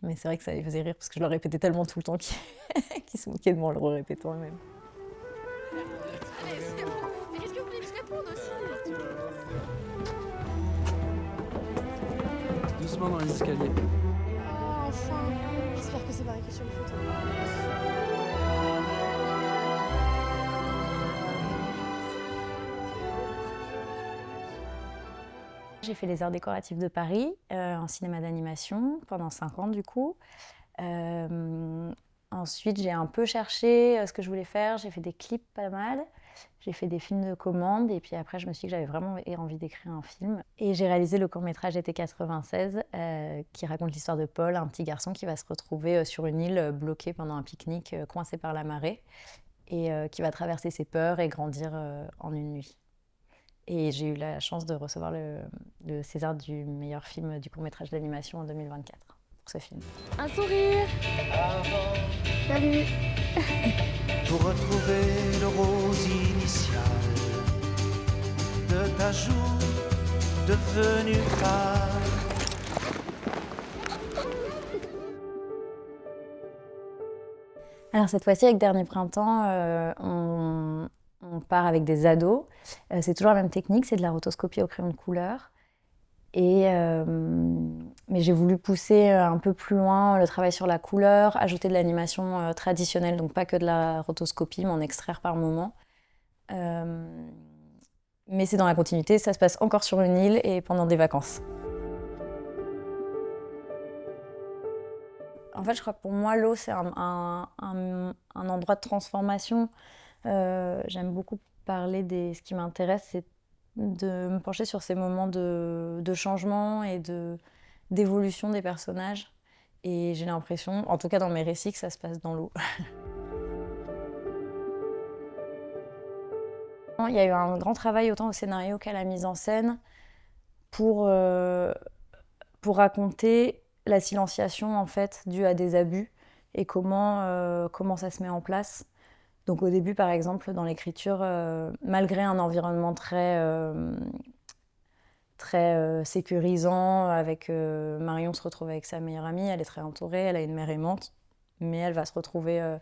Mais c'est vrai que ça les faisait rire parce que je le répétais tellement tout le temps qu'ils se moquaient de moi en le répétant eux-mêmes. Allez, c'est bon. Mais qu'est-ce que vous voulez que je réponde aussi? Doucement dans les escaliers. Oh, enfin. J'espère que c'est pas écrit sur les photos. J'ai fait les arts décoratifs de Paris, en cinéma d'animation, pendant 5 ans du coup. Ensuite, j'ai un peu cherché ce que je voulais faire. J'ai fait des clips pas mal. J'ai fait des films de commande. Et puis après, je me suis dit que j'avais vraiment envie d'écrire un film. Et j'ai réalisé le court-métrage Été 96, qui raconte l'histoire de Paul, un petit garçon qui va se retrouver sur une île bloqué pendant un pique-nique, coincé par la marée, et qui va traverser ses peurs et grandir en une nuit. Et j'ai eu la chance de recevoir le César du meilleur film du court-métrage d'animation en 2024 pour ce film. Un sourire. Salut. Pour retrouver le rose initial de ta joue devenue pâle. Alors cette fois-ci, avec Dernier Printemps, on part avec des ados. C'est toujours la même technique, c'est de la rotoscopie au crayon de couleur. Mais j'ai voulu pousser un peu plus loin le travail sur la couleur, ajouter de l'animation traditionnelle, donc pas que de la rotoscopie, mais en extraire par moment. Mais c'est dans la continuité, ça se passe encore sur une île et pendant des vacances. En fait, je crois que pour moi, l'eau, c'est un endroit de transformation. J'aime beaucoup parler ce qui m'intéresse, c'est de me pencher sur ces moments de changement et d'évolution des personnages. Et j'ai l'impression, en tout cas dans mes récits, que ça se passe dans l'eau. Il y a eu un grand travail autant au scénario qu'à la mise en scène pour raconter la silenciation en fait due à des abus et comment ça se met en place. Donc au début, par exemple, dans l'écriture, malgré un environnement très sécurisant, Marion se retrouve avec sa meilleure amie, elle est très entourée, elle a une mère aimante, mais elle va se retrouver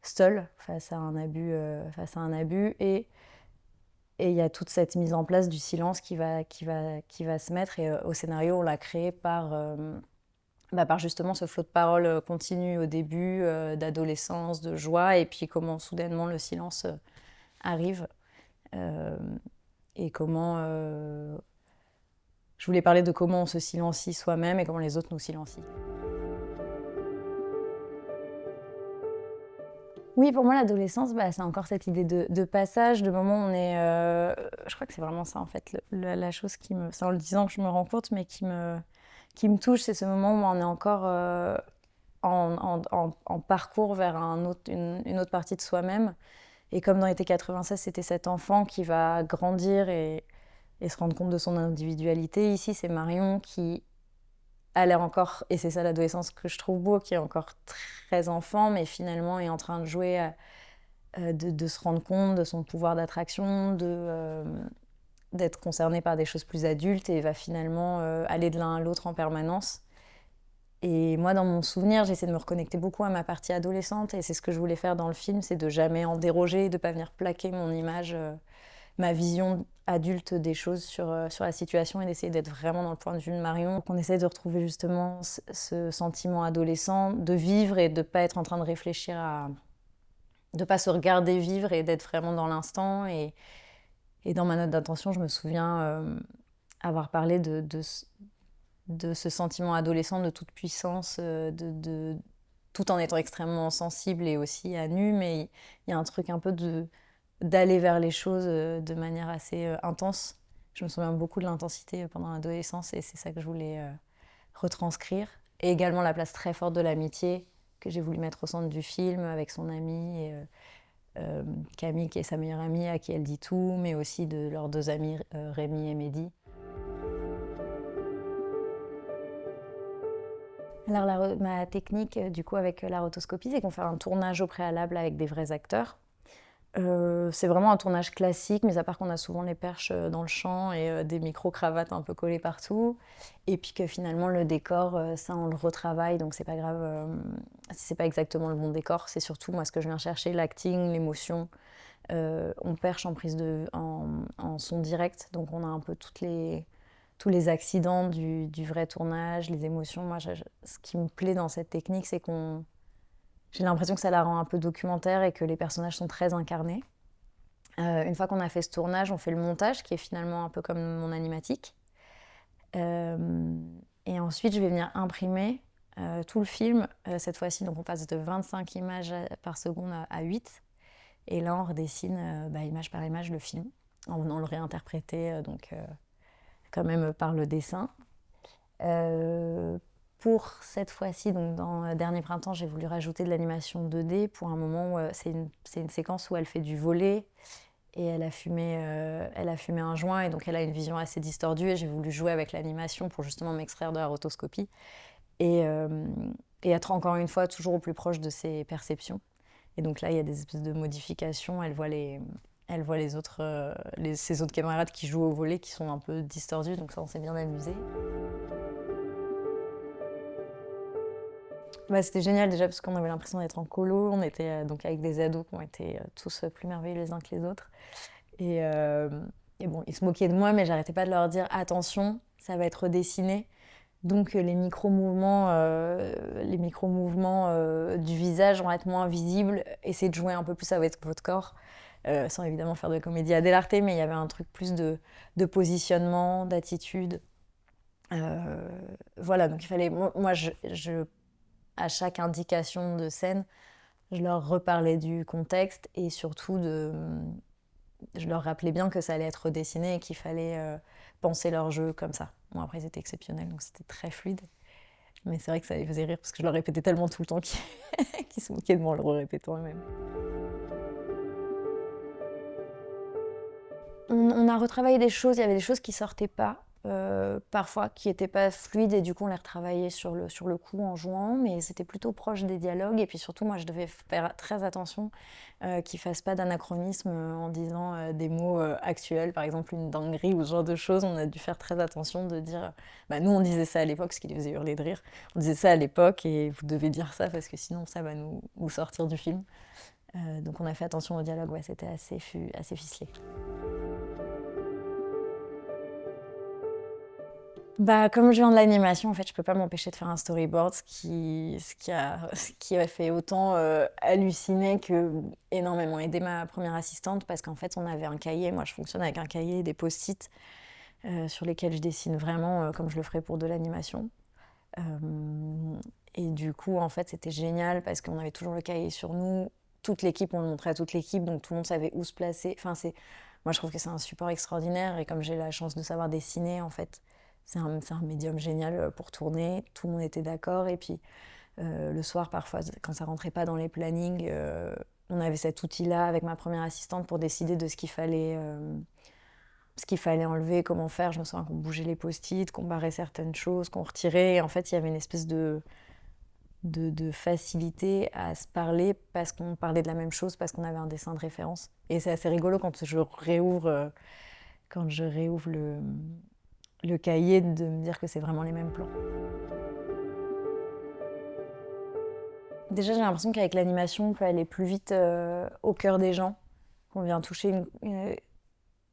seule face à un abus, et il y a toute cette mise en place du silence qui va se mettre, et au scénario, on l'a créé par justement ce flot de paroles continu au début, d'adolescence, de joie, et puis comment soudainement le silence arrive, euh, et je voulais parler de comment on se silencie soi-même et comment les autres nous silencient. Oui, pour moi, l'adolescence, c'est encore cette idée de passage, de moment où on est... je crois que c'est vraiment ça, en fait, la chose c'est en le disant que je me rends compte, mais qui me touche, c'est ce moment où on est encore en parcours vers une autre partie de soi-même. Et comme dans l'été 96, c'était cet enfant qui va grandir et se rendre compte de son individualité. Ici, c'est Marion qui a l'air encore, et c'est ça l'adolescence que je trouve beau, qui est encore très enfant, mais finalement est en train de jouer, de se rendre compte de son pouvoir d'attraction, d'être concerné par des choses plus adultes, et va finalement aller de l'un à l'autre en permanence. Et moi, dans mon souvenir, j'essaie de me reconnecter beaucoup à ma partie adolescente, et c'est ce que je voulais faire dans le film, c'est de jamais en déroger, de pas venir plaquer mon image, ma vision adulte des choses sur la situation, et d'essayer d'être vraiment dans le point de vue de Marion. Donc on essaie de retrouver justement ce sentiment adolescent, de vivre et de pas être en train de réfléchir de pas se regarder vivre et d'être vraiment dans l'instant. Et dans ma note d'intention, je me souviens avoir parlé de ce sentiment adolescent de toute puissance, tout en étant extrêmement sensible et aussi à nu, mais il y a un truc un peu d'aller vers les choses de manière assez intense. Je me souviens beaucoup de l'intensité pendant l'adolescence, et c'est ça que je voulais retranscrire. Et également la place très forte de l'amitié que j'ai voulu mettre au centre du film, avec son amie, et Camille qui est sa meilleure amie, à qui elle dit tout, mais aussi de leurs deux amis, Rémi et Mehdi. Alors ma technique du coup avec la rotoscopie, c'est qu'on fait un tournage au préalable avec des vrais acteurs. C'est vraiment un tournage classique, mis à part qu'on a souvent les perches dans le champ et des micro-cravates un peu collées partout. Et puis que finalement, le décor, ça, on le retravaille, donc c'est pas grave si c'est pas exactement le bon décor. C'est surtout, moi, ce que je viens chercher, l'acting, l'émotion. On perche en son direct, donc on a un peu tous les accidents du vrai tournage, les émotions. Moi, ce qui me plaît dans cette technique, c'est qu'on j'ai l'impression que ça la rend un peu documentaire et que les personnages sont très incarnés. Une fois qu'on a fait ce tournage, on fait le montage, qui est finalement un peu comme mon animatique. Et ensuite, je vais venir imprimer tout le film. Cette fois-ci, donc on passe de 25 images par seconde à 8. Et là, on redessine image par image le film, en venant le réinterpréter quand même par le dessin. Pour cette fois-ci, donc dans Dernier Printemps, j'ai voulu rajouter de l'animation 2D pour un moment où c'est une séquence où elle fait du volley et elle a fumé un joint et donc elle a une vision assez distordue et j'ai voulu jouer avec l'animation pour justement m'extraire de la rotoscopie et être encore une fois toujours au plus proche de ses perceptions. Et donc là, il y a des espèces de modifications. Elle voit ses autres camarades qui jouent au volley qui sont un peu distordus, donc ça, on s'est bien amusé. C'était génial déjà parce qu'on avait l'impression d'être en colo. On était donc avec des ados qui ont été tous plus merveilleux les uns que les autres. Et bon, ils se moquaient de moi, mais j'arrêtais pas de leur dire attention, ça va être dessiné. Donc les micro-mouvements du visage vont être moins visibles. Essayez de jouer un peu plus avec votre corps, sans évidemment faire de comédie à dell'arte, mais il y avait un truc plus de positionnement, d'attitude. Voilà, donc il fallait... Moi, à chaque indication de scène, je leur reparlais du contexte et surtout je leur rappelais bien que ça allait être dessiné et qu'il fallait penser leur jeu comme ça. Bon, après, c'était exceptionnel, donc c'était très fluide. Mais c'est vrai que ça les faisait rire parce que je leur répétais tellement tout le temps qu'ils se moquaient de moi en le répétant eux-mêmes. On a retravaillé des choses, il y avait des choses qui sortaient pas. Parfois qui n'étaient pas fluides et du coup on les retravaillait sur le coup en jouant, mais c'était plutôt proche des dialogues et puis surtout moi je devais faire très attention qu'ils ne fassent pas d'anachronisme en disant des mots actuels, par exemple une dinguerie ou ce genre de choses. On a dû faire très attention de dire nous on disait ça à l'époque, ce qui les faisait hurler de rire, on disait ça à l'époque et vous devez dire ça parce que sinon ça va nous sortir du film. Donc on a fait attention au dialogue, ouais, c'était assez ficelé. Comme je viens de l'animation, en fait, je peux pas m'empêcher de faire un storyboard, ce qui a fait autant halluciner que énormément aider ma première assistante, parce qu'en fait, on avait un cahier. Moi, je fonctionne avec un cahier, des post-it sur lesquels je dessine vraiment comme je le ferais pour de l'animation. Et du coup, en fait, c'était génial parce qu'on avait toujours le cahier sur nous. Toute l'équipe, on le montrait à toute l'équipe, donc tout le monde savait où se placer. Moi, je trouve que c'est un support extraordinaire et comme j'ai la chance de savoir dessiner, en fait, c'est un médium génial pour tourner. Tout le monde était d'accord. Et puis, le soir, parfois, quand ça rentrait pas dans les plannings, on avait cet outil-là avec ma première assistante pour décider de ce qu'il fallait enlever, comment faire. Je me souviens qu'on bougeait les post-it, qu'on barrait certaines choses, qu'on retirait. Et en fait, il y avait une espèce de facilité à se parler parce qu'on parlait de la même chose, parce qu'on avait un dessin de référence. Et c'est assez rigolo quand je réouvre le cahier de me dire que c'est vraiment les mêmes plans. Déjà, j'ai l'impression qu'avec l'animation, on peut aller plus vite au cœur des gens, qu'on vient toucher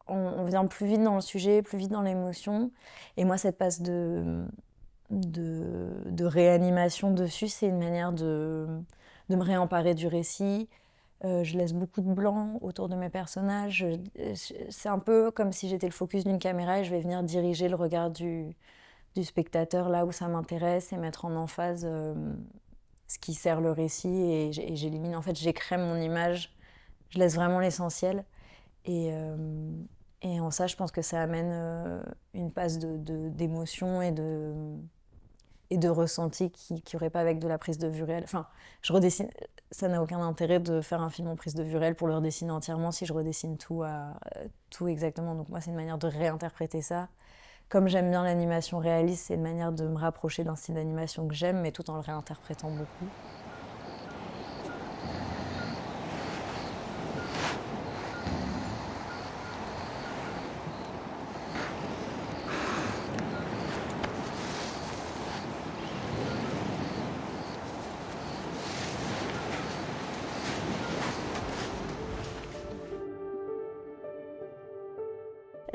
on vient plus vite dans le sujet, plus vite dans l'émotion. Et moi, cette passe de réanimation dessus, c'est une manière de me réemparer du récit. Je laisse beaucoup de blanc autour de mes personnages. C'est un peu comme si j'étais le focus d'une caméra et je vais venir diriger le regard du spectateur là où ça m'intéresse et mettre en emphase ce qui sert le récit et j'élimine. En fait, j'écrème mon image, je laisse vraiment l'essentiel. Et en ça, je pense que ça amène une passe d'émotion et de ressenti qu'il n'y aurait pas avec de la prise de vue réelle. Enfin, je redessine. Ça n'a aucun intérêt de faire un film en prise de vue réelle pour le redessiner entièrement si je redessine tout exactement. Donc moi, c'est une manière de réinterpréter ça. Comme j'aime bien l'animation réaliste, c'est une manière de me rapprocher d'un style d'animation que j'aime, mais tout en le réinterprétant beaucoup.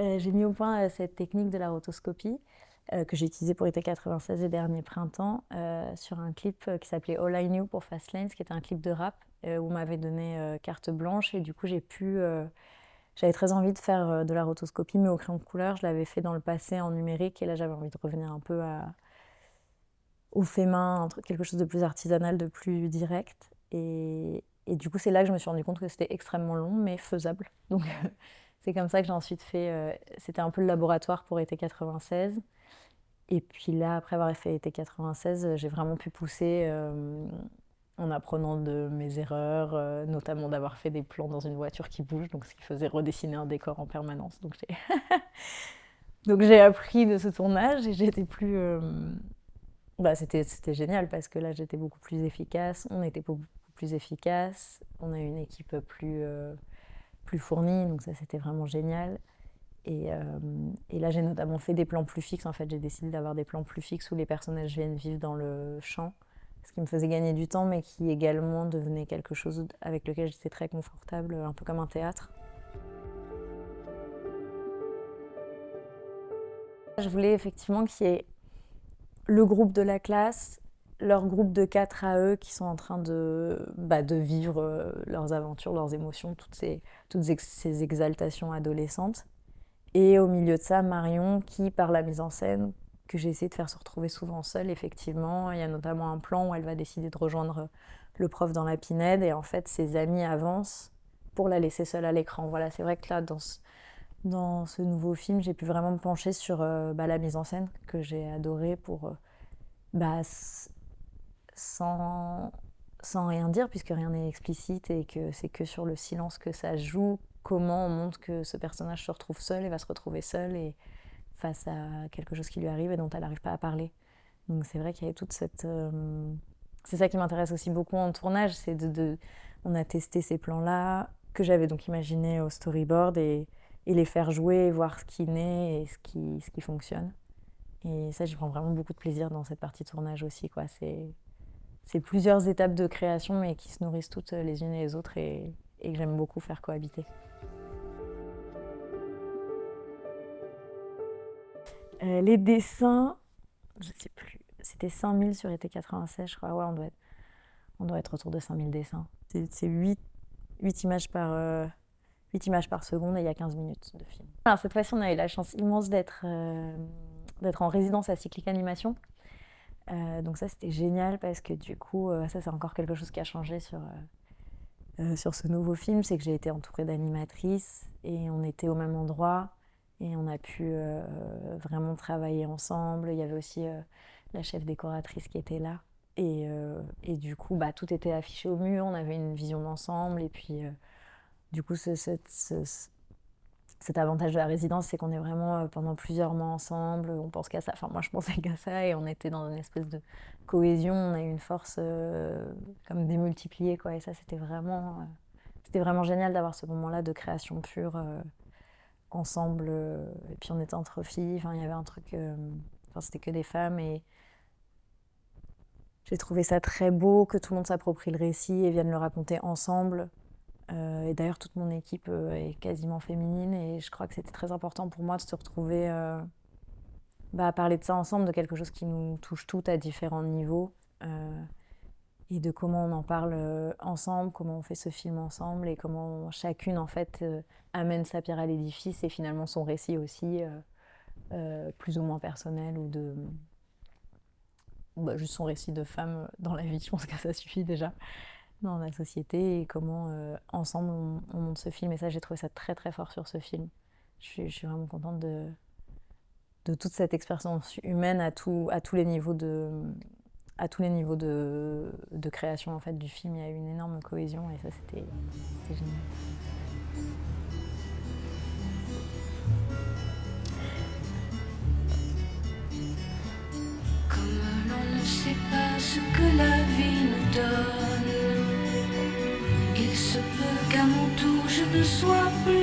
J'ai mis au point cette technique de la rotoscopie que j'ai utilisée pour été 96 et dernier printemps sur un clip qui s'appelait All I Knew pour Fastlane, qui était un clip de rap où on m'avait donné carte blanche et du coup j'avais très envie de faire de la rotoscopie mais au crayon de couleur. Je l'avais fait dans le passé en numérique et là j'avais envie de revenir un peu au fait main, quelque chose de plus artisanal, de plus direct. Et du coup, c'est là que je me suis rendu compte que c'était extrêmement long, mais faisable. Donc, c'est comme ça que j'ai ensuite fait. C'était un peu le laboratoire pour été 96. Et puis là, après avoir fait été 96, j'ai vraiment pu pousser en apprenant de mes erreurs, notamment d'avoir fait des plans dans une voiture qui bouge, donc ce qui faisait redessiner un décor en permanence. Donc, donc j'ai appris de ce tournage et j'étais plus. C'était génial parce que là, j'étais beaucoup plus efficace. On était beaucoup plus efficace. On a eu une équipe plus fournie, donc ça, c'était vraiment génial. Et là, j'ai notamment fait des plans plus fixes. En fait, j'ai décidé d'avoir des plans plus fixes où les personnages viennent vivre dans le champ, ce qui me faisait gagner du temps, mais qui également devenait quelque chose avec lequel j'étais très confortable, un peu comme un théâtre. Je voulais effectivement qu'il y ait le groupe de la classe, leur groupe de 4 à eux qui sont en train de vivre leurs aventures, leurs émotions, toutes ces exaltations adolescentes. Et au milieu de ça, Marion qui, par la mise en scène, que j'ai essayé de faire se retrouver souvent seule, effectivement. Il y a notamment un plan où elle va décider de rejoindre le prof dans la pinède et en fait, ses amis avancent pour la laisser seule à l'écran. Voilà, c'est vrai que là, dans ce nouveau film, j'ai pu vraiment me pencher sur la mise en scène que j'ai adorée pour sans rien dire puisque rien n'est explicite et que c'est que sur le silence que ça joue, comment on montre que ce personnage se retrouve seul et va se retrouver seul et face à quelque chose qui lui arrive et dont elle n'arrive pas à parler. Donc c'est vrai qu'il y avait toute cette... C'est ça qui m'intéresse aussi beaucoup en tournage, c'est on a testé ces plans-là que j'avais donc imaginés au storyboard et les faire jouer, et voir ce qui naît et ce qui fonctionne. Et ça, j'y prends vraiment beaucoup de plaisir dans cette partie de tournage aussi, quoi. C'est plusieurs étapes de création, mais qui se nourrissent toutes les unes et les autres et que j'aime beaucoup faire cohabiter. Les dessins, je sais plus, c'était 5000 sur été 96, je crois. Ouais, on doit être autour de 5000 dessins. C'est 8 images par... 8 images par seconde et il y a 15 minutes de film. Alors, cette fois-ci, on a eu la chance immense d'être en résidence à Cyclic Animation. Donc ça, c'était génial parce que du coup, ça, c'est encore quelque chose qui a changé sur ce nouveau film. C'est que j'ai été entourée d'animatrices et on était au même endroit et on a pu vraiment travailler ensemble. Il y avait aussi la chef décoratrice qui était là. Et du coup, tout était affiché au mur. On avait une vision d'ensemble et puis... Du coup, cet avantage de la résidence, c'est qu'on est vraiment pendant plusieurs mois ensemble, on pense qu'à ça, enfin moi je pensais qu'à ça et on était dans une espèce de cohésion, on a eu une force comme démultipliée, quoi. Et ça, c'était vraiment génial d'avoir ce moment-là de création pure ensemble. Et puis on était entre filles, enfin il y avait un truc, c'était que des femmes et j'ai trouvé ça très beau que tout le monde s'approprie le récit et vienne le raconter ensemble. Et d'ailleurs, toute mon équipe est quasiment féminine et je crois que c'était très important pour moi de se retrouver à parler de ça ensemble, de quelque chose qui nous touche toutes à différents niveaux et de comment on en parle ensemble, comment on fait ce film ensemble et comment chacune en fait amène sa pierre à l'édifice et finalement son récit aussi, plus ou moins personnel ou juste son récit de femme dans la vie. Je pense que ça suffit déjà dans la société et comment ensemble on monte ce film. Et ça, j'ai trouvé ça très très fort sur ce film. Je suis vraiment contente de toute cette expérience humaine à tous les niveaux de création en fait du film. Il y a eu une énorme cohésion et ça c'était génial. Comme l'on ne sait pas ce que la vie nous donne, il se peut qu'à mon tour je ne sois plus